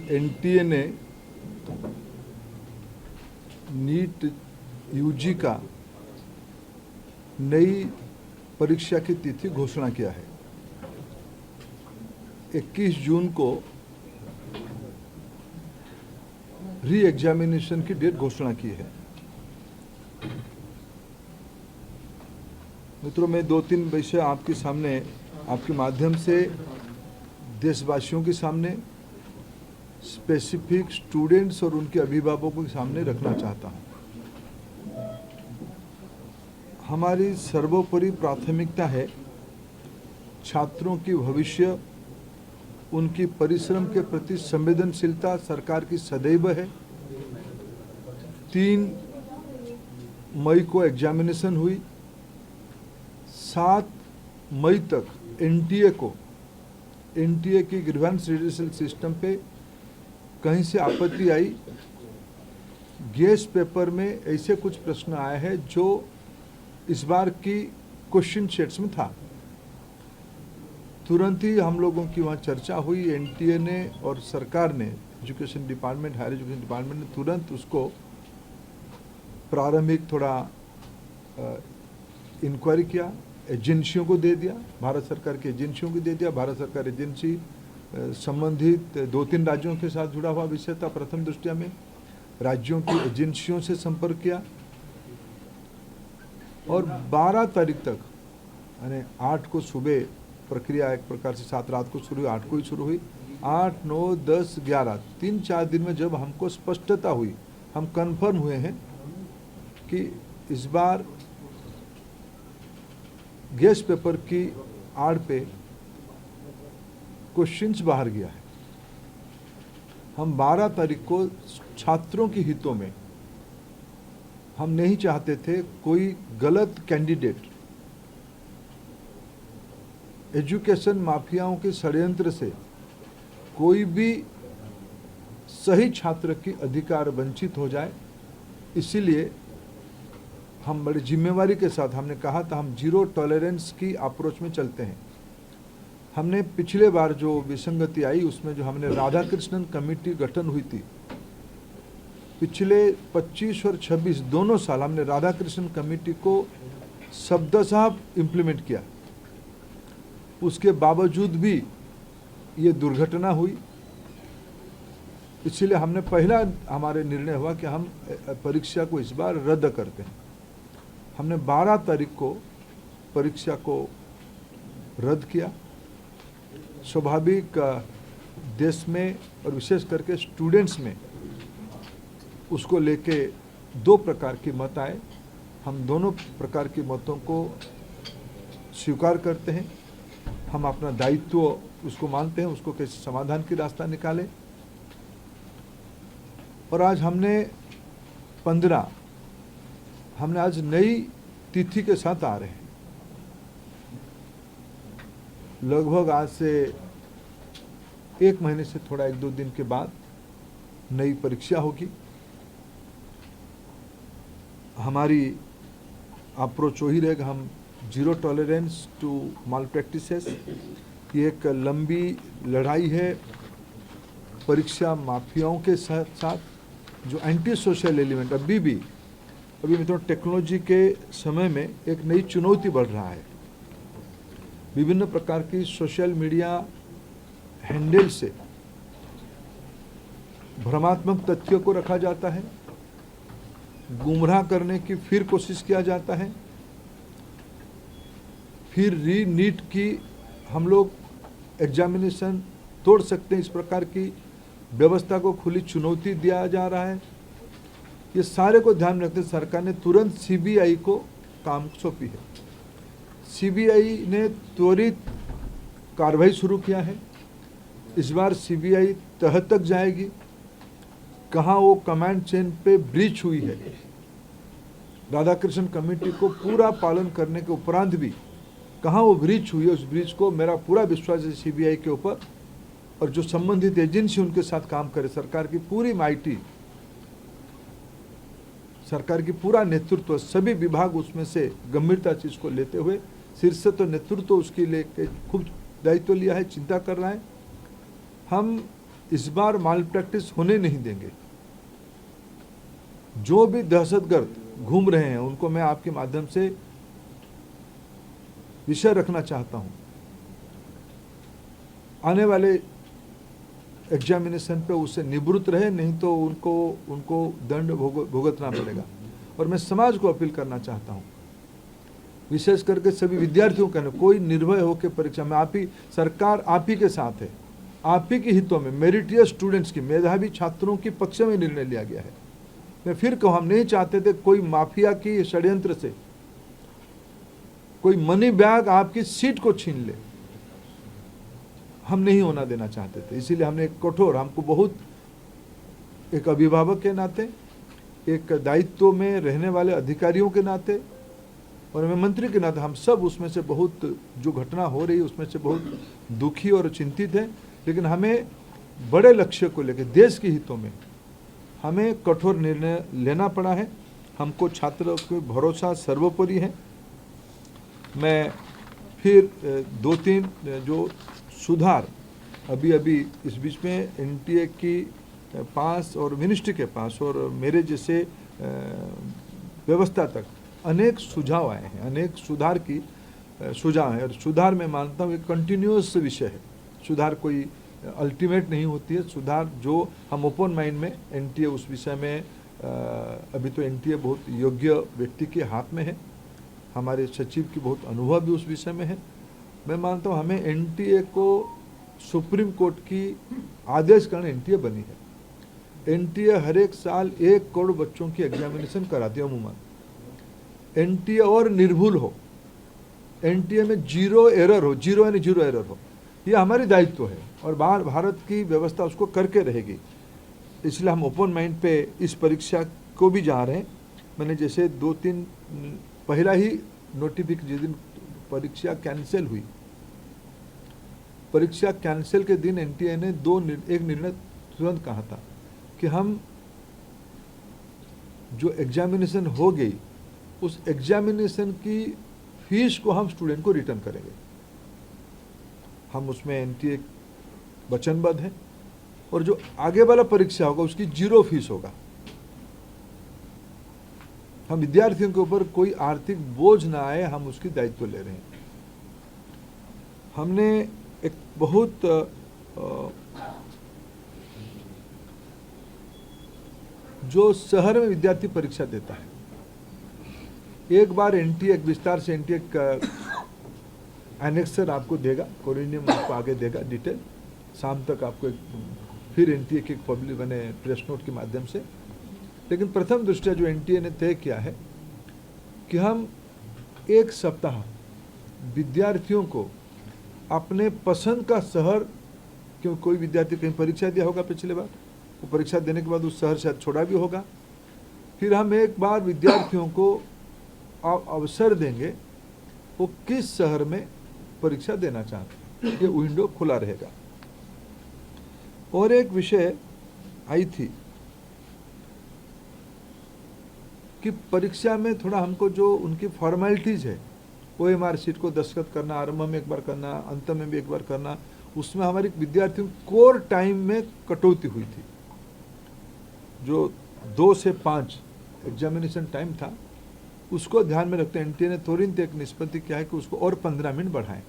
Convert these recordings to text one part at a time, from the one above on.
NTA ने NEET UG का नई परीक्षा की तिथि घोषणा किया है। 21 जून को री एग्जामिनेशन की डेट घोषणा की है। मित्रों, मैं 2-3 विषय आपके सामने, आपके माध्यम से देशवासियों के सामने, स्पेसिफिक स्टूडेंट्स और उनके अभिभावकों के सामने रखना चाहता हूं। हमारी सर्वोपरि प्राथमिकता है छात्रों की भविष्य, उनकी परिश्रम के प्रति संवेदनशीलता सरकार की सदैव है। 3 मई को एग्जामिनेशन हुई। 7 मई तक एनटीए की ग्रीवेंस रिड्यूसल सिस्टम पे कहीं से आपत्ति आई। गेस्ट पेपर में ऐसे कुछ प्रश्न आए हैं जो इस बार की क्वेश्चन सेट्स में था। तुरंत ही हम लोगों की वहाँ चर्चा हुई। एनटीए ने और सरकार ने, education department, higher education department ने तुरंत उसको प्रारंभिक थोड़ा इंक्वायरी किया, एजेंसियों को दे दिया, भारत सरकार की एजेंसियों को दे दिया। भारत सरकार एजेंसी संबंधित 2-3 राज्यों के साथ जुड़ा हुआ विषय था। प्रथम दृष्टया में राज्यों की एजेंसियों से संपर्क किया और 12 तारीख तक, यानी 8 को सुबह प्रक्रिया एक प्रकार से 7 रात को शुरू हुई, 8 को ही शुरू हुई। 8, 9, 10, 11 3-4 दिन में जब हमको स्पष्टता हुई, हम कंफर्म हुए हैं कि इस बार गेस्ट पेपर की आड़ पे क्वेश्चंस बाहर गया है। हम 12 तारीख को छात्रों के हितों में, हम नहीं चाहते थे कोई गलत कैंडिडेट एजुकेशन माफियाओं के षड्यंत्र से कोई भी सही छात्र की अधिकार वंचित हो जाए। इसीलिए हम बड़ी जिम्मेवारी के साथ हमने कहा था, हम जीरो टॉलरेंस की अप्रोच में चलते हैं। हमने पिछले बार जो विसंगति आई उसमें जो हमने राधाकृष्णन कमेटी गठन हुई थी, पिछले 25 और 26 दोनों साल हमने राधाकृष्णन कमेटी को शब्दशः इम्प्लीमेंट किया। उसके बावजूद भी ये दुर्घटना हुई। इसलिए हमने पहला हमारे निर्णय हुआ कि हम परीक्षा को इस बार रद्द करते हैं। हमने 12 तारीख को परीक्षा को रद्द किया। स्वाभाविक देश में और विशेष करके स्टूडेंट्स में उसको लेके 2 प्रकार के मत आए। हम दोनों प्रकार के मतों को स्वीकार करते हैं। हम अपना दायित्व उसको मानते हैं, उसको कैसे समाधान की रास्ता निकाले। और आज हमने 15, हमने आज नई तिथि के साथ आ रहे हैं। लगभग आज से 1 महीने से थोड़ा 1-2 दिन के बाद नई परीक्षा होगी। हमारी अप्रोच वही रहेगा, हम zero tolerance to malpractices. ये एक लंबी लड़ाई है परीक्षा माफियाओं के साथ जो एंटी सोशल एलिमेंट अभी मित्रों टेक्नोलॉजी के समय में एक नई चुनौती बढ़ रहा है। विभिन्न प्रकार की सोशल मीडिया हैंडल से भ्रमात्मक तथ्यों को रखा जाता है, गुमराह करने की फिर कोशिश किया जाता है। फिर नीट की हम लोग एग्जामिनेशन तोड़ सकते हैं, इस प्रकार की व्यवस्था को खुली चुनौती दिया जा रहा है। ये सारे को ध्यान रखते सरकार ने तुरंत सीबीआई को काम सौंपी है। सीबीआई ने त्वरित कार्रवाई शुरू किया है। इस बार सीबीआई तह तक जाएगी, कहाँ वो कमांड चेन पे ब्रीच हुई है। राधाकृष्णन कमेटी को पूरा पालन करने के उपरांत भी कहाँ वो ब्रीच हुई है, उस ब्रीच को मेरा पूरा विश्वास है सीबीआई के ऊपर। और जो संबंधित एजेंसी उनके साथ काम करे, सरकार की पूरी माइटी, सरकार की पूरा नेतृत्व, सभी विभाग उसमें से गंभीरता से इसको लेते हुए, शीर्ष तो नेतृत्व उसके लेके खूब दायित्व लिया है, चिंता कर रहा है। हम इस बार माल प्रैक्टिस होने नहीं देंगे। जो भी दहशतगर्द घूम रहे हैं उनको मैं आपके माध्यम से विषय रखना चाहता हूं। आने वाले एग्जामिनेशन पे उससे निवृत्त रहे, नहीं तो उनको दंड भुगतना पड़ेगा। और मैं समाज को अपील करना चाहता हूं, विशेष करके सभी विद्यार्थियों का, कोई निर्भय होकर परीक्षा में, सरकार आप ही के साथ है। आप ही के हितों में मेरिटियस स्टूडेंट्स की, मेधावी छात्रों की पक्ष में निर्णय लिया गया है। मैं फिर कहूं, हम नहीं चाहते थे कोई माफिया की षड्यंत्र से कोई मनी बैग आपकी सीट को छीन ले, हम नहीं होना देना चाहते थे। इसीलिए हमने एक कठोर, हमको बहुत, एक अभिभावक के नाते, एक दायित्व में रहने वाले अधिकारियों के नाते और मैं मंत्री के नाते, हम सब उसमें से बहुत, जो घटना हो रही है उसमें से बहुत दुखी और चिंतित है। लेकिन हमें बड़े लक्ष्य को लेकर, देश के हितों में हमें कठोर निर्णय लेना पड़ा है। हमको छात्रों को भरोसा सर्वोपरि है। मैं फिर 2-3 जो सुधार अभी इस बीच में एनटीए की पास और मिनिस्ट्री के पास और मेरे जैसे व्यवस्था तक अनेक सुझाव आए हैं, अनेक सुधार की सुझाव है। और सुधार मैं मानता हूँ एक कंटिन्यूअस विषय है। सुधार कोई अल्टीमेट नहीं होती है। सुधार जो हम ओपन माइंड में, एनटीए उस विषय में अभी तो एनटीए बहुत योग्य व्यक्ति के हाथ में है। हमारे सचिव की बहुत अनुभव भी उस विषय में है। मैं मानता हूँ हमें एनटीए को सुप्रीम कोर्ट की आदेश कारण एनटीए बनी है। एनटीए हर एक साल 1 करोड़ बच्चों की एग्जामिनेशन कराती है अमूमन। एनटीए और निर्भुल हो, एनटीए में जीरो एरर हो, जीरो एरर हो, ये हमारी दायित्व है और भारत की व्यवस्था उसको करके रहेगी। इसलिए हम ओपन माइंड पे इस परीक्षा को भी जा रहे हैं। मैंने जैसे 2-3 पहला ही नोटिफिकेशन, जिस दिन परीक्षा कैंसिल हुई, परीक्षा कैंसिल के दिन एनटीए ने एक निर्णय तुरंत कहा था कि हम जो एग्जामिनेशन हो गई उस एग्जामिनेशन की फीस को हम स्टूडेंट को रिटर्न करेंगे। हम उसमें एनटीए वचनबद्ध है और जो आगे वाला परीक्षा होगा उसकी 0 फीस होगा। हम विद्यार्थियों के ऊपर कोई आर्थिक बोझ ना आए, हम उसकी दायित्व ले रहे हैं। हमने एक बहुत जो शहर में विद्यार्थी परीक्षा देता है, एक बार एनटीए एक विस्तार से एनटीए एनेक्सर आपको देगा, कोरिनियम आपको आगे देगा डिटेल। शाम तक आपको फिर एनटीए की पब्लिक बने प्रेस नोट के माध्यम से। लेकिन प्रथम दृष्टया जो एनटीए ने तय किया है कि हम 1 सप्ताह विद्यार्थियों को अपने पसंद का शहर, क्योंकि कोई विद्यार्थी कहीं परीक्षा दिया होगा पिछले बार, वो परीक्षा देने के बाद उस शहर शायद छोड़ा भी होगा, फिर हम एक बार विद्यार्थियों को अवसर देंगे वो किस शहर में परीक्षा देना चाहते हैं, ये विंडो खुला रहेगा। और एक विषय आई थी कि परीक्षा में थोड़ा हमको जो उनकी फॉर्मेलिटीज है, ओएमआर शीट को दस्तखत करना, आरंभ में एक बार करना, अंत में भी एक बार करना, उसमें हमारे विद्यार्थियों कोर टाइम में कटौती हुई थी। जो 2 से 5 एग्जामिनेशन टाइम था, उसको ध्यान में रखते एनटीए ने तुरंत एक निष्पत्ति किया है कि उसको और 15 मिनट बढ़ाएं।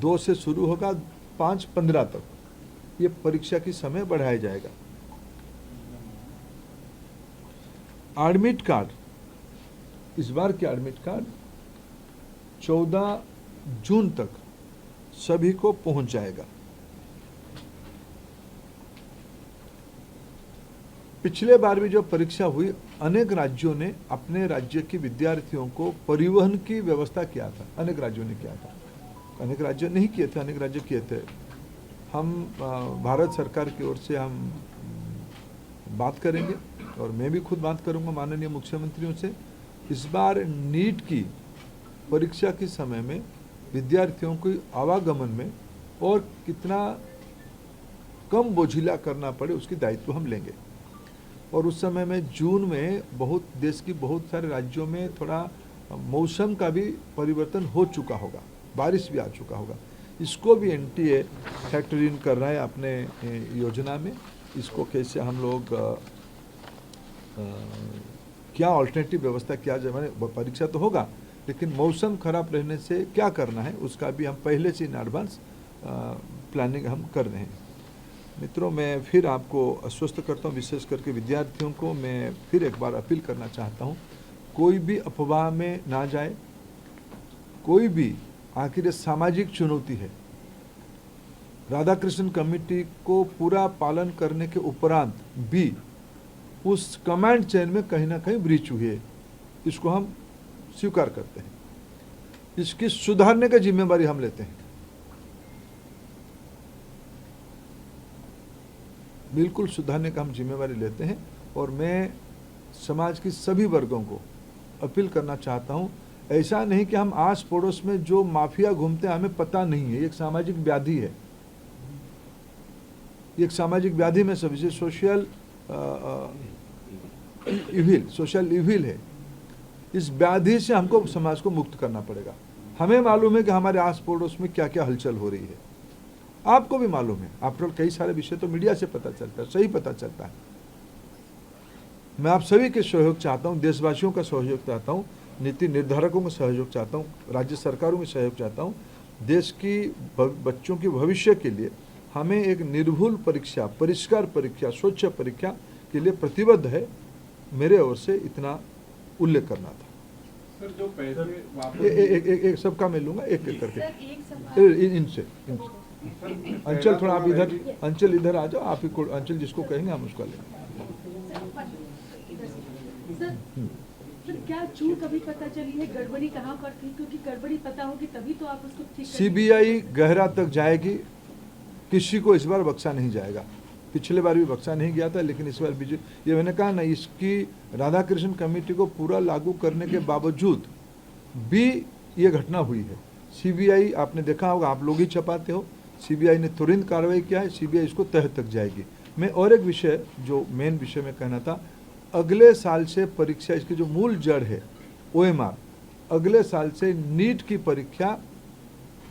2 से शुरू होगा, 5:15 तक ये परीक्षा की समय बढ़ाया जाएगा। एडमिट कार्ड, इस बार के एडमिट कार्ड 14 जून तक सभी को पहुंच जाएगा। पिछले बार भी जो परीक्षा हुई, अनेक राज्यों ने अपने राज्य के विद्यार्थियों को परिवहन की व्यवस्था किया था। अनेक राज्यों ने किया था, अनेक राज्य नहीं किए थे, अनेक राज्य किए थे। हम भारत सरकार की ओर से हम बात करेंगे और मैं भी खुद बात करूंगा माननीय मुख्यमंत्रियों से। इस बार नीट की परीक्षा के समय में विद्यार्थियों को आवागमन में और कितना कम बोझिला करना पड़े उसकी दायित्व हम लेंगे। और उस समय में जून में बहुत देश की बहुत सारे राज्यों में थोड़ा मौसम का भी परिवर्तन हो चुका होगा, बारिश भी आ चुका होगा। इसको भी एनटीए फैक्टर इन कर रहा है अपने योजना में। इसको कैसे हम लोग क्या ऑल्टरनेटिव व्यवस्था किया जाए, मैंने परीक्षा तो होगा लेकिन मौसम खराब रहने से क्या करना है उसका भी हम पहले से इन एडवांस प्लानिंग हम कर रहे हैं। मित्रों, मैं फिर आपको आश्वस्त करता हूँ, विशेष करके विद्यार्थियों को मैं फिर एक बार अपील करना चाहता हूँ, कोई भी अफवाह में ना जाए, कोई भी, आखिर सामाजिक चुनौती है। राधाकृष्ण कमेटी को पूरा पालन करने के उपरांत भी उस कमांड चेन में कहीं ना कहीं ब्रीच हुई है, इसको हम स्वीकार करते हैं। इसकी सुधारने की जिम्मेदारी हम लेते हैं, बिल्कुल सुधारने का हम जिम्मेदारी लेते हैं। और मैं समाज की सभी वर्गों को अपील करना चाहता हूं, ऐसा नहीं कि हम आस पड़ोस में जो माफिया घूमते हैं हमें पता नहीं है, एक सामाजिक व्याधि है, एक सामाजिक व्याधि में सबसे सोशल इविल है। इस व्याधि से हमको समाज को मुक्त करना पड़ेगा। हमें मालूम है कि हमारे आस पड़ोस में क्या क्या हलचल हो रही है, आपको भी मालूम है। आफ्टर कई सारे विषय तो मीडिया से पता चलता है, सही पता चलता है। मैं आप सभी के सहयोग चाहता हूं, देशवासियों का सहयोग चाहता हूं, नीति निर्धारकों का सहयोग चाहता हूं, राज्य सरकारों का सहयोग चाहता हूं। देश की बच्चों के भविष्य के लिए हमें एक निर्भुल परीक्षा, परिष्कार परीक्षा, स्वच्छ परीक्षा के लिए प्रतिबद्ध है। मेरे ओर से इतना उल्लेख करना था। सर, जो पैसे वापस एक सबका मैं लूंगा, एक एक करके इनसे। अंचल थोड़ा आप इधर, अंचल इधर आ जाओ, आप ही को अंचल जिसको कहेंगे हम उसका लेंगे। सर, क्या चूक अभी पता चली है, गड़बड़ी कहाँ पर थी? क्योंकि गड़बड़ी पता होगी तभी तो आप उसको ठीक करेंगे। सीबीआई गहरा तक जाएगी, किसी को इस बार बख्शा नहीं जाएगा। पिछले बार भी बख्शा नहीं गया था, लेकिन इस बार भी ये मैंने कहा ना, इसकी राधाकृष्ण कमेटी को पूरा लागू करने के बावजूद भी ये घटना हुई है। सीबीआई, आपने देखा होगा, आप लोग ही छपाते हो, सीबीआई ने तुरंत कार्रवाई किया है, सीबीआई इसको तह तक जाएगी। मैं और एक विषय, जो मेन विषय में कहना था, अगले साल से परीक्षा, इसकी जो मूल जड़ है OMR, अगले साल से नीट की परीक्षा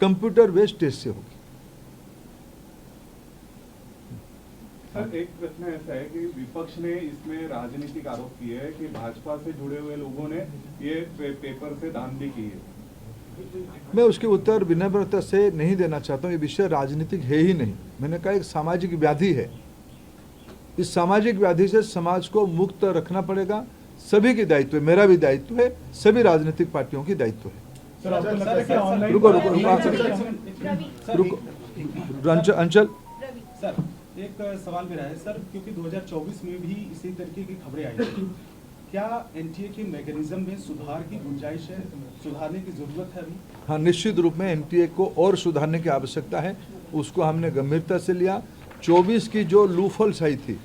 कंप्यूटर बेस्ड टेस्ट से होगी। सर, एक प्रश्न ऐसा है कि विपक्ष ने इसमें राजनीतिक आरोप किए हैं कि भाजपा से जुड़े हुए लोगों ने ये पेपर से धांधली की है। मैं उसके उत्तर विनम्रता से नहीं देना चाहता हूँ। ये विषय राजनीतिक है ही नहीं। मैंने कहा एक सामाजिक व्याधि है, इस सामाजिक व्याधि से समाज को मुक्त रखना पड़ेगा। सभी की दायित्व है, मेरा भी दायित्व है, सभी राजनीतिक पार्टियों की दायित्व है। रुको अंचल सर, एक सवाल मेरा है सर, क्योंकि 2024 में भी इसी तरीके की खबरें आई थी, क्या एनटीए के मैकेनिज्म में सुधार की गुंजाइश है, सुधारने की जरूरत है अभी? हाँ, निश्चित रूप में एनटीए को और सुधारने की आवश्यकता है, उसको हमने गंभीरता से लिया। 24 की जो लूफल्स आई थी,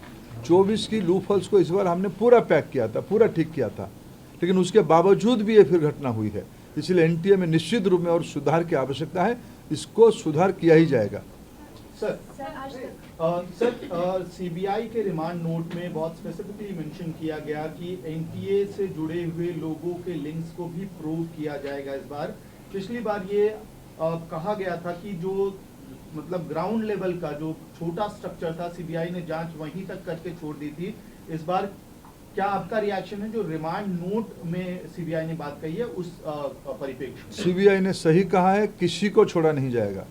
24 की लूफल्स को इस बार हमने पूरा पैक किया था, पूरा ठीक किया था, लेकिन उसके बावजूद भी ये फिर घटना हुई है। इसलिए एनटीए में निश्चित रूप में और सुधार की आवश्यकता है, इसको सुधार किया ही जाएगा। सर, सीबीआई के रिमांड नोट में बहुत स्पेसिफिकली मेंशन किया गया कि एनटीए से जुड़े हुए लोगों के लिंक्स को भी प्रूव किया जाएगा इस बार। पिछली बार ये कहा गया था कि जो मतलब ग्राउंड लेवल का जो छोटा स्ट्रक्चर था, सीबीआई ने जांच वहीं तक करके छोड़ दी थी। इस बार क्या आपका रिएक्शन है, जो रिमांड नोट में सीबीआई ने बात कही है उस परिप्रेक्ष्य? सीबीआई ने सही कहा है, किसी को छोड़ा नहीं जाएगा,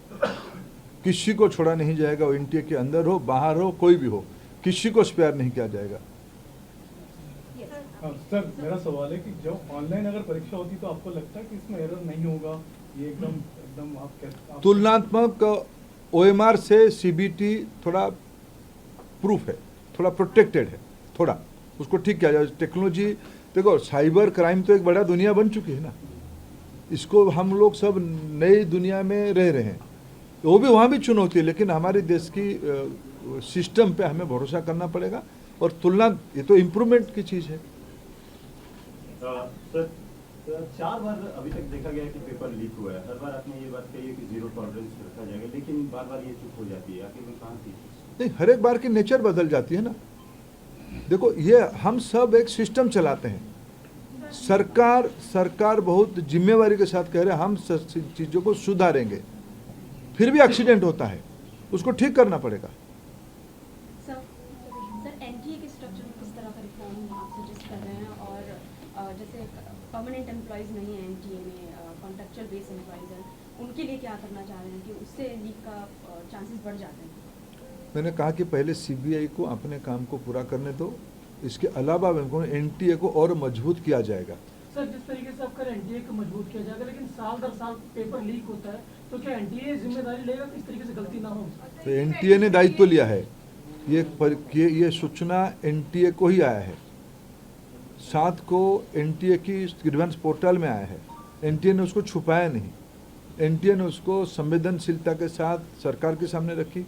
किसी को छोड़ा नहीं जाएगा। वो एनटीए के अंदर हो, बाहर हो, कोई भी हो, किसी को स्पेयर नहीं किया जाएगा। सर, मेरा सवाल है कि जब ऑनलाइन अगर परीक्षा होती तो आपको लगता है कि इसमें एरर नहीं होगा? ये एकदम आप तुलनात्मक OMR से सीबीटी थोड़ा प्रूफ है, थोड़ा प्रोटेक्टेड है, थोड़ा उसको ठीक किया जाए। टेक्नोलॉजी, देखो साइबर क्राइम तो एक बड़ा दुनिया बन चुकी है ना, इसको हम लोग सब नई दुनिया में रह रहे हैं, वो भी वहाँ भी चुनौती है, लेकिन हमारे देश की सिस्टम पे हमें भरोसा करना पड़ेगा। और तुलना, ये तो इम्प्रूवमेंट की चीज़ है। सर, 4 बार अभी तक देखा गया कि पेपर लीक हुआ है। हर बार आपने ये बात कही है कि 0 टॉलरेंस रखा जाएगा, लेकिन बार बार ये चूक हो जाती है, आखिर में कहाँ थी? नहीं, हर एक बार की नेचर बदल जाती है ना। देखो, ये हम सब एक सिस्टम चलाते हैं। सरकार बहुत जिम्मेवारी के साथ कह रहे हैं हम चीज़ों को सुधारेंगे, फिर भी एक्सीडेंट होता है, उसको ठीक करना पड़ेगा। सर एनटीए के स्ट्रक्चर में किस तरह का रिफॉर्म आप सजेस्ट कर रहे हैं? और जैसे परमानेंट एम्प्लॉयज़ नहीं है एनटीए में, कॉन्ट्रेक्चुअल बेस एम्प्लॉयज़ हैं, उनके लिए क्या करना चाह रहे हैं कि उससे लीक का चांसेस बढ़ जाते हैं? मैंने कहा कि पहले सीबीआई को अपने काम को पूरा करने दो, इसके अलावा एनटीए को और मजबूत किया जाएगा। सर जिस तरीके से आपका एनटीए को मजबूत किया जाएगा, लेकिन साल दर साल पेपर लीक होता है, तो क्या एनटीए जिम्मेदारी लेगा कि इस तरीके से गलती ना हो? तो एनटीए ने दायित्व लिया है, ये सूचना एनटीए को ही आया है, 7 को एनटीए की ग्रीवेंस पोर्टल में आया है, एनटीए ने उसको छुपाया नहीं, एनटीए ने उसको संवेदनशीलता के साथ सरकार के सामने रखी,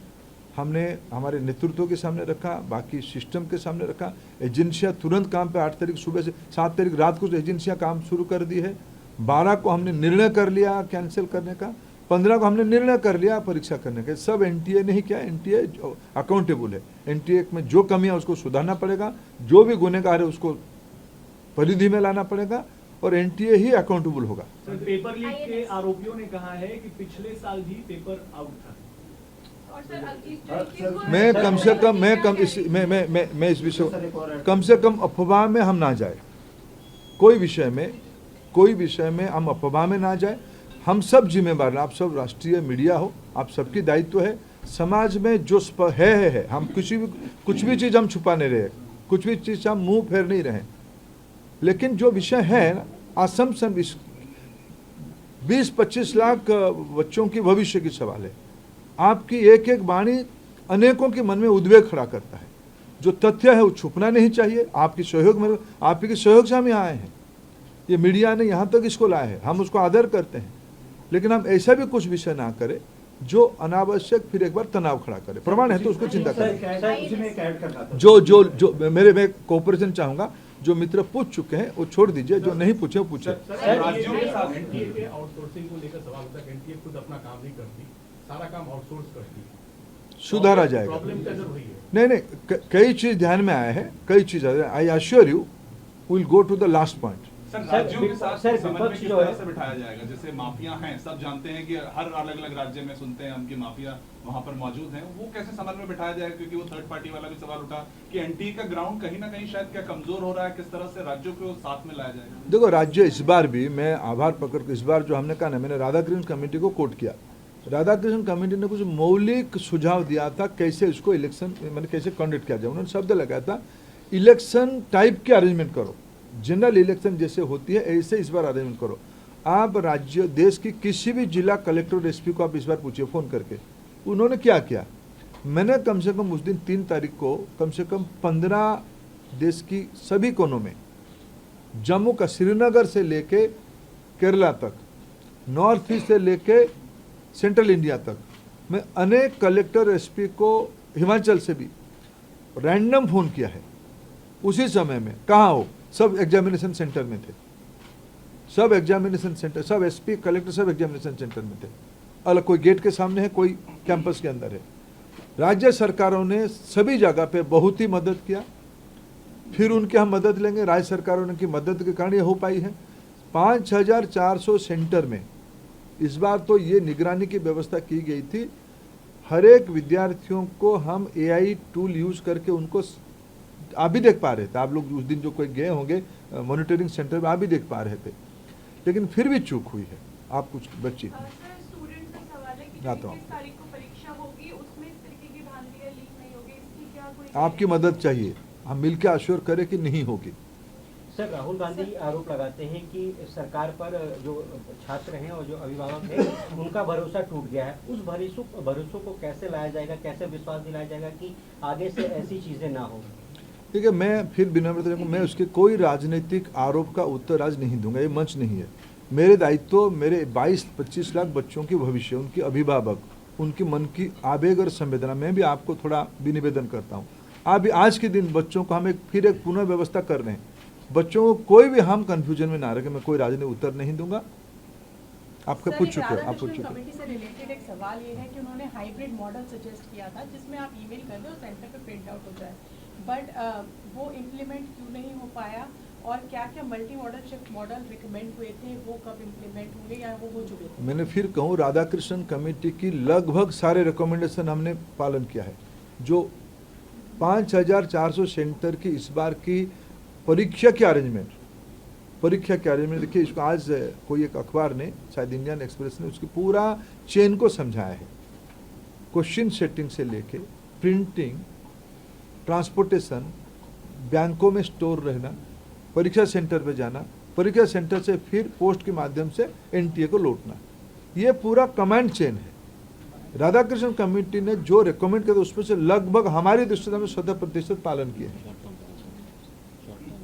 हमने हमारे नेतृत्व के सामने रखा, बाकी सिस्टम के सामने रखा। एजेंसियां तुरंत काम पे 8 तारीख सुबह से 7 तारीख रात को एजेंसियां काम शुरू कर दी है। 12 को हमने निर्णय कर लिया कैंसिल करने का, 15 को हमने निर्णय कर लिया परीक्षा करने का। सब एनटीए ने ही किया, एनटीए अकाउंटेबल है, एनटीए में जो कमियां उसको सुधारना पड़ेगा, जो भी गुनहगार है उसको परिधि में लाना पड़ेगा और एनटीए ही अकाउंटेबल होगा। पेपर लीक के आरोपियों ने कहा है कि पिछले साल भी पेपर आउट था। मैं कम से कम मैं इस विषय कम से कम अफवाह में हम ना जाए, कोई विषय में हम अफवाह में ना जाए। हम सब जिम्मेदार, आप सब राष्ट्रीय मीडिया हो, आप सबकी दायित्व है समाज में जो है हम कुछ भी चीज़ हम छुपा नहीं रहे, कुछ भी चीज़ हम मुंह फेर नहीं रहे, लेकिन जो विषय है असम्पशन 20-25 लाख बच्चों की भविष्य की सवाल है। आपकी एक एक वाणी अनेकों के मन में उद्वेग खड़ा करता है। जो तथ्य है वो छुपना नहीं चाहिए। आपकी सहयोग से हम यहाँ आए हैं, ये मीडिया ने यहाँ तक इसको लाया है, हम उसको आदर करते हैं, लेकिन हम ऐसा भी कुछ विषय ना करें जो अनावश्यक फिर एक बार तनाव खड़ा करे। प्रमाण है तो उसको चिंता करें। जो मैं कोऑपरेशन चाहूंगा, जो मित्र पूछ चुके हैं वो छोड़ दीजिए, जो नहीं पूछे वो पूछे। राज्यों के साथ एनटीए के आउटसोर्सिंग को लेकर सवाल होता है कि एनटीए खुद अपना काम नहीं करती, सारा काम आउटसोर्स करती है, सुधारा जाएगा। प्रॉब्लम कैसे हुई है? नहीं, कई चीज ध्यान में आया है, कई चीज I assure you will go to the last point. Sir राज्यों के साथ समन्वय किस तरह से बिठाया जाएगा? जैसे माफिया हैं, सब जानते हैं कि हर अलग अलग राज्य में सुनते हैं हम कि माफिया वहां पर मौजूद हैं, वो कैसे समन्वय बिठाया जाएगा? क्योंकि वो थर्ड पार्टी वाला भी सवाल उठा कि एनटीए का ग्राउंड कहीं ना कहीं शायद क्या कमजोर हो रहा है, किस तरह से राज्यों को साथ में लाया जाएगा? देखो, राज्य इस बार भी मैं आभार पकड़ इस बार जो हमने कहा ना, मैंने राधाकृष्ण कमेटी को कोट किया। राधाकृष्ण कमेटी ने कुछ मौलिक सुझाव दिया था कैसे इसको इलेक्शन मैंने कैसे कंडक्ट किया जाए। उन्होंने शब्द लगाया था इलेक्शन टाइप के अरेंजमेंट करो, जनरल इलेक्शन जैसे होती है ऐसे इस बार अरेंजमेंट करो। आप राज्य देश की किसी भी जिला कलेक्टर एसपी को आप इस बार पूछिए फोन करके, उन्होंने क्या किया। मैंने कम से कम उस दिन 3 तारीख को कम से कम 15 देश की सभी कोनों में, जम्मू का श्रीनगर से लेके केरला तक, नॉर्थ ईस्ट से लेके सेंट्रल इंडिया तक, मैं अनेक कलेक्टर एसपी को हिमाचल से भी रैंडम फोन किया है। उसी समय में कहाँ हो, सब एग्जामिनेशन सेंटर में थे, सब एग्जामिनेशन सेंटर, सब एसपी कलेक्टर सब एग्जामिनेशन सेंटर में थे। अलग कोई गेट के सामने है, कोई कैंपस के अंदर है। राज्य सरकारों ने सभी जगह पे बहुत ही मदद किया, फिर उनकी हम मदद लेंगे। राज्य सरकारों ने की मदद के कारण ये हो पाई है। 5400 सेंटर में इस बार तो ये निगरानी की व्यवस्था की गई थी। हर एक विद्यार्थियों को हम एआई टूल यूज करके उनको आप भी देख पा रहे थे, आप लोग उस दिन जो कोई गए होंगे मॉनिटरिंग सेंटर में आप भी देख पा रहे थे, लेकिन फिर भी चूक हुई है। आप कुछ बच्ची आपकी मदद चाहिए, हम मिलकर आश्योर करें कि नहीं होगी। सर राहुल गांधी आरोप लगाते हैं कि सरकार पर जो छात्र हैं और जो अभिभावक हैं उनका भरोसा टूट गया है। उस भरोसों को कैसे लाया जाएगा, कैसे विश्वास दिलाया जाएगा कि आगे से ऐसी चीजें ना हो? ठीक है, मैं फिर विनम्रता मैं उसके कोई राजनीतिक आरोप का उत्तर आज नहीं दूंगा, ये मंच नहीं है। मेरे दायित्व मेरे 22-25 लाख बच्चों के भविष्य, उनके अभिभावक, उनके मन की आवेग और संवेदना, मैं भी आपको थोड़ा भी निवेदन करता हूँ। आप आज के दिन बच्चों को हम फिर एक पुनः व्यवस्था कर रहे हैं, बच्चों को कोई भी हम कंफ्यूजन में ना रखे। मैं कोई राजनीतिक उत्तर नहीं दूंगा। आपका पूछ चुके हो, आप पूछ चुके। कमेटी से रिलेटेड एक सवाल ये है कि उन्होंने हाइब्रिड मॉडल सजेस्ट किया था जिसमें आप ईमेल कर दो और सेंटर पे प्रिंट आउट हो जाए, बट वो इम्प्लीमेंट क्यों नहीं हो पाया? और क्या क्या multi modal shift model recommend हुए थे, वो कब इम्प्लीमेंट होंगे या वो हो चुके थे? मैंने फिर कहूँ, राधाकृष्णन कमेटी की लगभग सारे रिकमेंडेशन हमने पालन किया है। जो 5400 सेंटर की इस बार की परीक्षा के अरेंजमेंट देखिए, इसको आज कोई एक अखबार ने, शायद इंडियन एक्सप्रेस ने, उसकी पूरा चेन को समझाया है। क्वेश्चन सेटिंग से लेके प्रिंटिंग, ट्रांसपोर्टेशन, बैंकों में स्टोर रहना, परीक्षा सेंटर पे जाना, परीक्षा सेंटर से फिर पोस्ट के माध्यम से एनटीए को लौटना, ये पूरा कमांड चेन है। राधाकृष्णन कमेटी ने जो रिकमेंड किया उसमें से लगभग हमारी दृष्टि में 100% पालन किए हैं।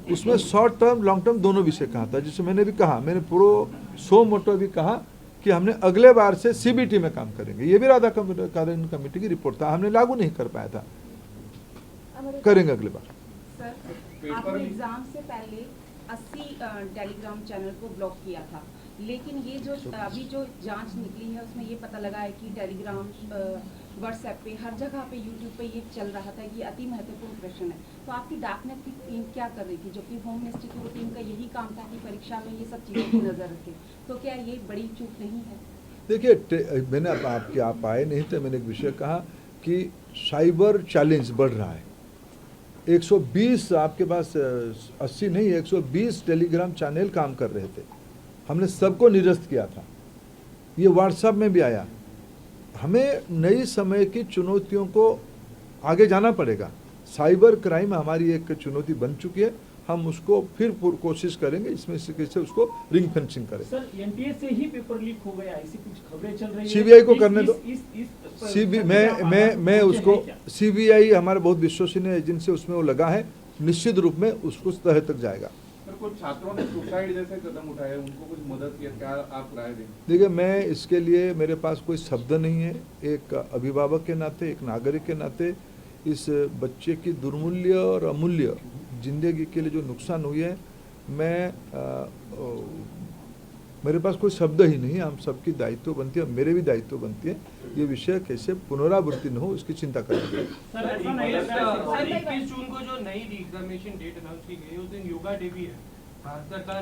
उसमें शॉर्ट टर्म लॉन्ग टर्म दोनों विषय कहा था, जिससे मैंने भी कहा, मैंने पूरा सो मोटो भी कहा कि हमने अगले बार से सीबीटी में काम करेंगे। ये भी राधाकृष्णन कमेटी की रिपोर्ट था, हमने लागू नहीं कर पाया था, करेंगे अगले बार। सर, आपने एग्जाम से पहले 80 टेलीग्राम चैनल को ब्लॉक किया था, लेकिन ये जो अभी जो जांच निकली है उसमें ये पता लगा है कि टेलीग्राम, व्हाट्सएप पे, हर जगह पे, यूट्यूब पे ये चल रहा था कि अति महत्वपूर्ण प्रश्न है। तो आपकी डार्कनेट की टीम क्या कर रही थी, जबकि होम मिनिस्ट्री की टीम का यही काम था कि परीक्षा में ये सब चीज़ों की नज़र रखे? तो क्या ये बड़ी चूक नहीं है? देखिए, मैंने आप आए नहीं थे, मैंने एक विषय कहा कि साइबर चैलेंज बढ़ रहा है। 120 आपके पास 80 नहीं, 120 टेलीग्राम चैनल काम कर रहे थे, हमने सबको निरस्त किया था। ये व्हाट्सएप में भी आया। हमें नई समय की चुनौतियों को आगे जाना पड़ेगा। साइबर क्राइम हमारी एक चुनौती बन चुकी है, हम उसको फिर कोशिश करेंगे इसमें से कैसे उसको रिंग फेंसिंग करें। सर, एनटीए से ही पेपर लीक हो गया, ऐसी कुछ खबरें चल रही है। सीबीआई को करने दो। मैं उसको, सीबीआई हमारा बहुत विश्वसनीय एजेंसी, उसमें वो लगा है, निश्चित रूप में उसको तह तक जाएगा। कुछ छात्रों ने सुसाइड जैसे कदम उठाए, उनको कुछ मदद की, क्या आप राय दें? देखिए, मैं इसके लिए, मेरे पास कोई शब्द नहीं है। एक अभिभावक के नाते, एक नागरिक के नाते, इस बच्चे की दुर्मूल्य और अमूल्य जिंदगी के लिए जो नुकसान हुई है, मेरे पास कोई शब्द ही नहीं। हम सबकी दायित्व बनती है, मेरे भी दायित्व बनती है, ये विषय कैसे पुनरावृत्ति न हो उसकी चिंता करेंगे। सर, ऐसा नहीं लग रहा है 21 जून को जो नई एग्जामिनेशन डेट अनाउंस की गई, उस दिन योगा डे भी है।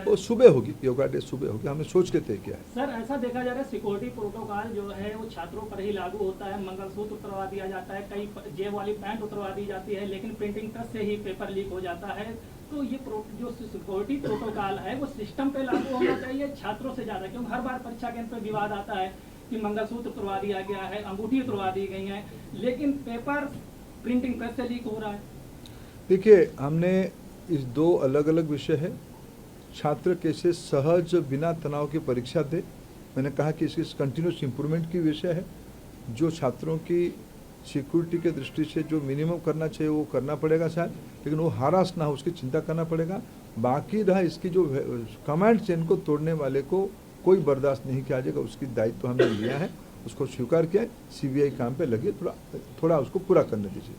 वो सुबह होगी, योगा डे सुबह होगी, हमने सोच के तय किया है। सर, ऐसा देखा जा रहा है सिक्योरिटी प्रोटोकॉल जो है वो छात्रों पर ही लागू होता है, मंगलसूत्र उतरवा दिया जाता है, कई जेब वाली पैंट उतरवा दी जाती है, लेकिन प्रिंटिंग प्रेस से ही पेपर लीक हो जाता है। तो ये जो सिक्योरिटी प्रोटोकॉल है वो सिस्टम पे लागू होना चाहिए छात्रों से ज्यादा, क्योंकि हर बार परीक्षा केंद्र पर विवाद आता है कि मंगलसूत्र उतरवा दिया गया है, अंगूठी उतरवा दी गई है, लेकिन पेपर प्रिंटिंग प्रेस से लीक हो रहा है। देखिए, हमने इस दो अलग अलग विषय है, छात्र कैसे सहज बिना तनाव की परीक्षा दे, मैंने कहा कि इसकी कंटिन्यूस इम्प्रूवमेंट की विषय है। जो छात्रों की सिक्योरिटी के दृष्टि से जो मिनिमम करना चाहिए वो करना पड़ेगा शायद, लेकिन वो हरास ना हो उसकी चिंता करना पड़ेगा। बाकी रहा इसकी जो कमांड चेन को तोड़ने वाले को कोई बर्दाश्त नहीं किया जाएगा, उसकी दायित्व हमने लिया है, उसको स्वीकार किया है। सीबीआई काम पे लगी, थोड़ा उसको पूरा करने दीजिए।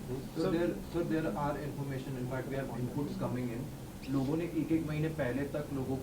There are information, in fact we have inputs coming in. लोगों ने एक महीने पहले तक लोगों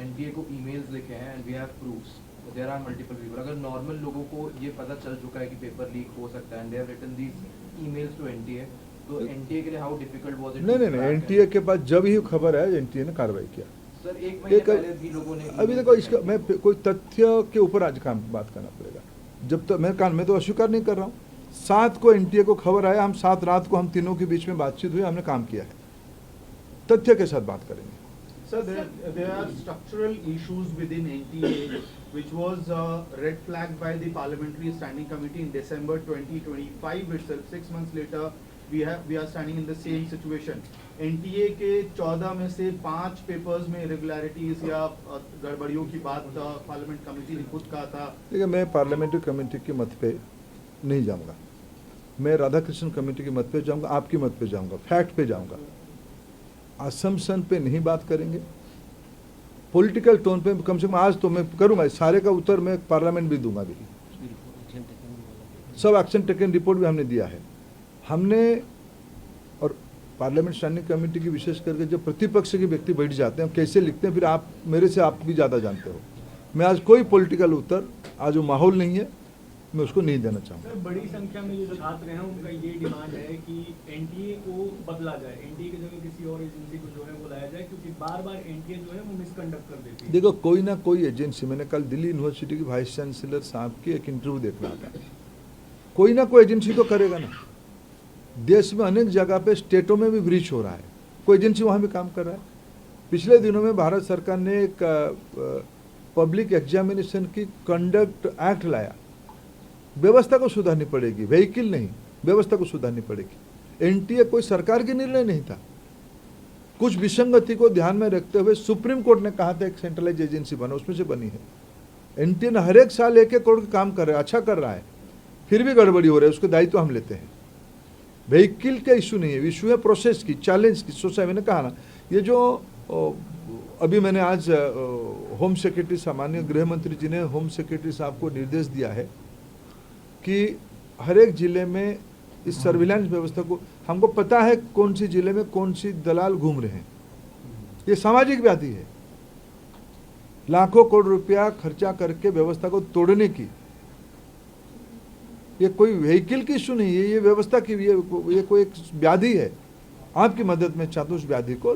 एनटीए को ईमेल्स लिखे हैं and we have proofs. There are multiple people. अगर नॉर्मल लोगों को ये पता चल चुका है कि पेपर लीक हो सकता है and they have written these emails to NTA, तो एनटीए के लिए हाउ डिफिकल्ट वाज इट? नहीं, एनटीए के पास जब ही खबर है एनटीए ने कार्रवाई किया। सर, एक महीने पहले भी लोगों ने, अभी देखो इसका मैं कोई तथ्य के ऊपर आज काम बात करना पड़ेगा। जब तक मैं तो अस्वीकार नहीं कर रहा हूँ। 7 को एनटीए को खबर आया, हम 7 रात को हम तीनों के बीच में बातचीत हुई, हमने काम किया है, तथ्य के साथ बात करेंगे। Sir, there are structural issues within NTA which was red flagged by the Parliamentary Standing Committee in December 2025 itself. 6 months later, we are standing in the same situation. NTA के 14 में से 5 पेपर्स में irregularities या गड़बड़ियों की बात parliament committee ने खुद कहा था। देखिए, मैं पार्लियामेंट्री कमेटी के मत पे नहीं जाऊंगा, मैं राधाकृष्णन कमेटी के मत पे जाऊंगा, आपकी मत पे जाऊंगा, फैक्ट पे जाऊंगा। असम्पशन पे नहीं बात करेंगे, पॉलिटिकल टोन पे कम से कम आज तो मैं करूंगा। सारे का उत्तर मैं पार्लियामेंट भी दूंगा, भी सब एक्शन टेकन रिपोर्ट भी हमने दिया है। हमने और पार्लियामेंट स्टैंडिंग कमेटी की विशेष करके जब प्रतिपक्ष के व्यक्ति बैठ जाते हैं, कैसे लिखते हैं, फिर आप मेरे से आप भी ज़्यादा जानते हो। मैं आज कोई पॉलिटिकल उत्तर, आज वो माहौल नहीं है, मैं उसको नहीं देना चाहूँगा। सर, बड़ी संख्या में जो छात्र हैं उनका ये डिमांड है कि एनटीए को बदला जाए, एनटीए की जगह किसी और एजेंसी को जो है वो लाया जाए, क्योंकि बार बार एनटीए जो है वो मिसकंडक्ट कर देती है। देखो, कोई ना कोई एजेंसी, मैंने कल दिल्ली यूनिवर्सिटी के वाइस चांसलर साहब की एक इंटरव्यू देख रहा था, कोई ना कोई एजेंसी तो करेगा ना। देश में अनेक जगह पे स्टेटों में भी ब्रीच हो रहा है, कोई एजेंसी वहाँ भी काम कर रहा है। पिछले दिनों में भारत सरकार ने एक पब्लिक एग्जामिनेशन की कंडक्ट एक्ट लाया। व्यवस्था को सुधारनी पड़ेगी, व्हीकल नहीं, व्यवस्था को सुधारनी पड़ेगी। एनटीए कोई सरकार की निर्णय नहीं था। कुछ विसंगति को ध्यान में रखते हुए सुप्रीम कोर्ट ने कहा था एक सेंट्रलाइज एजेंसी बना, उसमें से बनी है। एनटीए ने हर एक साल 1-1 करोड़ का काम कर रहा है, अच्छा कर रहा है, फिर भी गड़बड़ी हो रही है, उसके दायित्व हम लेते हैं। व्हीकल का इशू नहीं है, इशू है प्रोसेस की, चैलेंज की। सोचा मैंने कहा ना, ये जो अभी मैंने आज होम सेक्रेटरी, सामान्य गृह मंत्री जी ने होम सेक्रेटरी साहब को निर्देश दिया है कि हर एक जिले में इस सर्विलांस व्यवस्था को, हमको पता है कौन सी जिले में कौन सी दलाल घूम रहे हैं। ये सामाजिक व्याधि है, लाखों करोड़ रुपया खर्चा करके व्यवस्था को तोड़ने की। ये कोई व्हीकल की इशू नहीं है, ये व्यवस्था की, ये कोई एक व्याधि है। आपकी मदद में चाहता हूं उस व्याधि को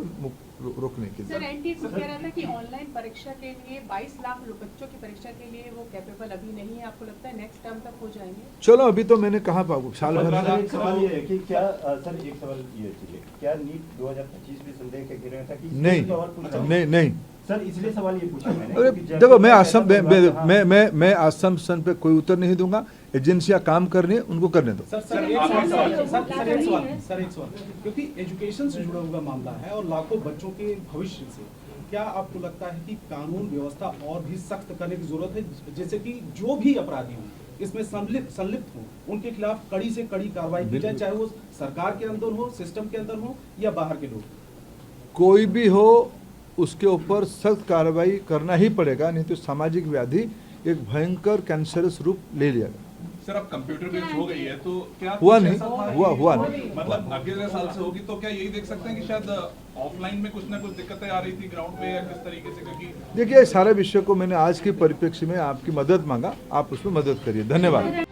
रोकने के लिए। सर, एनटीए को कह रहा था कि ऑनलाइन परीक्षा के लिए 22 लाख बच्चों की परीक्षा के लिए वो कैपेबल अभी नहीं है। आपको लगता है नेक्स्ट टर्म तक हो जाएंगे? चलो, अभी तो मैंने कहा साल भर में। एक सवाल ये है कि क्या सर, एक सवाल ये है, क्या नीट 2025 में संदेह का घेरे में था कि नहीं सर, इसलिए सवाल ये पूछा मैंने। अरे देखो, मैं आसम पे कोई उत्तर नहीं दूंगा। एजेंसियां काम कर रही है, उनको करने दो। सर एक सवाल, क्योंकि एजुकेशन से जुड़ा हुआ मामला है और लाखों बच्चों के भविष्य से, क्या आपको लगता है कि कानून व्यवस्था और भी सख्त करने की जरूरत है, जैसे कि जो भी अपराधी हों इसमें संलिप्त हो उनके खिलाफ कड़ी से कड़ी कार्रवाई की जाए, चाहे वो सरकार के अंदर हो, सिस्टम के अंदर हो या बाहर के लोग? कोई भी हो, उसके ऊपर सख्त कार्रवाई करना ही पड़ेगा, नहीं तो सामाजिक व्याधि एक भयंकर कैंसरस रूप ले लिया। सर, अब कंप्यूटर बेस्ड हो गई है तो क्या हुआ नहीं। मतलब अगले साल से होगी तो क्या यही देख सकते हैं कि शायद ऑफलाइन में कुछ ना कुछ दिक्कतें आ रही थी ग्राउंड पे, या किस तरीके से? क्योंकि देखिए, सारे विषय को मैंने आज के परिप्रेक्ष्य में आपकी मदद मांगा, आप उसमें मदद करिए। धन्यवाद।